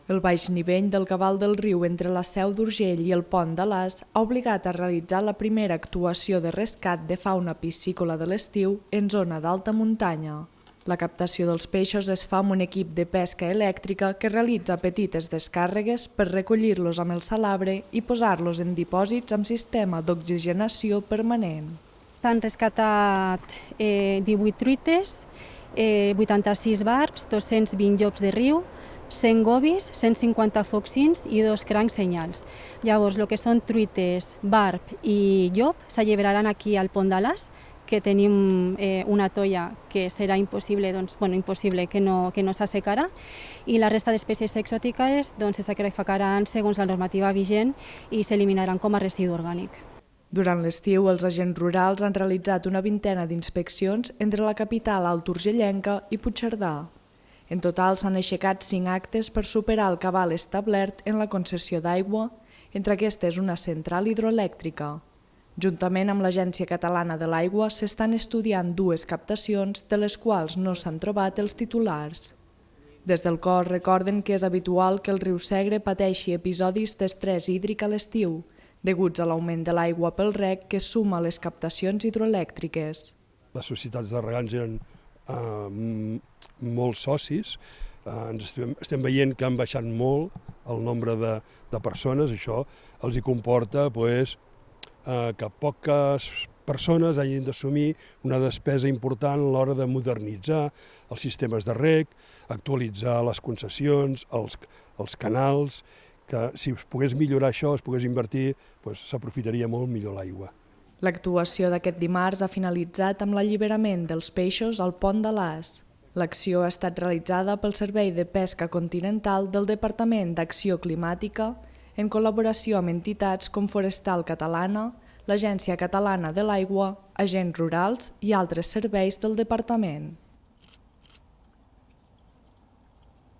El baix nivell del cabal del riu entre la Seu d'Urgell i el Pont d'Alàs ha obligat a realitzar la primera actuació de rescat de fauna piscícola de l'estiu en zona d'alta muntanya. La captació dels peixos es fa amb un equip de pesca elèctrica que realitza petites descàrregues per recollir-los amb el salabre i posar-los en dipòsits amb sistema d'oxigenació permanent. S'han rescatat 18 truites, 86 barbs, 220 llops de riu, 100 gobis, 150 foxins i 2 crancs senyals. Llavors, el que són truites, barb i llop s'alliberaran aquí al Pont d'Alàs, que tenim una toia que serà impossible, que no s'assecarà, i la resta d'espècies exòtiques se sacrificaran segons la normativa vigent i s'eliminaran com a residu orgànic. Durant l'estiu, els agents rurals han realitzat una vintena d'inspeccions entre la capital alturgellenca i Puigcerdà. En total s'han aixecat 5 actes per superar el cabal establert en la concessió d'aigua, entre aquestes una central hidroelèctrica. Juntament amb l'Agència Catalana de l'Aigua s'estan estudiant 2 captacions de les quals no s'han trobat els titulars. Des del cos recorden que és habitual que el riu Segre pateixi episodis d'estrès hídric a l'estiu, deguts a l'augment de l'aigua pel reg que suma a les captacions hidroelèctriques. Les societats de regants eren molts socis, estem veient que han baixat molt el nombre de persones, això els hi comporta que poques persones hagin d'assumir una despesa important a l'hora de modernitzar els sistemes de reg, actualitzar les concessions, els canals, que si es pogués millorar això, es pogués invertir, s'aprofitaria molt millor l'aigua. L'actuació d'aquest dimarts ha finalitzat amb l'alliberament dels peixos al Pont d'Alàs. L'acció ha estat realitzada pel Servei de Pesca Continental del Departament d'Acció Climàtica en col·laboració amb entitats com Forestal Catalana, l'Agència Catalana de l'Aigua, agents rurals i altres serveis del departament.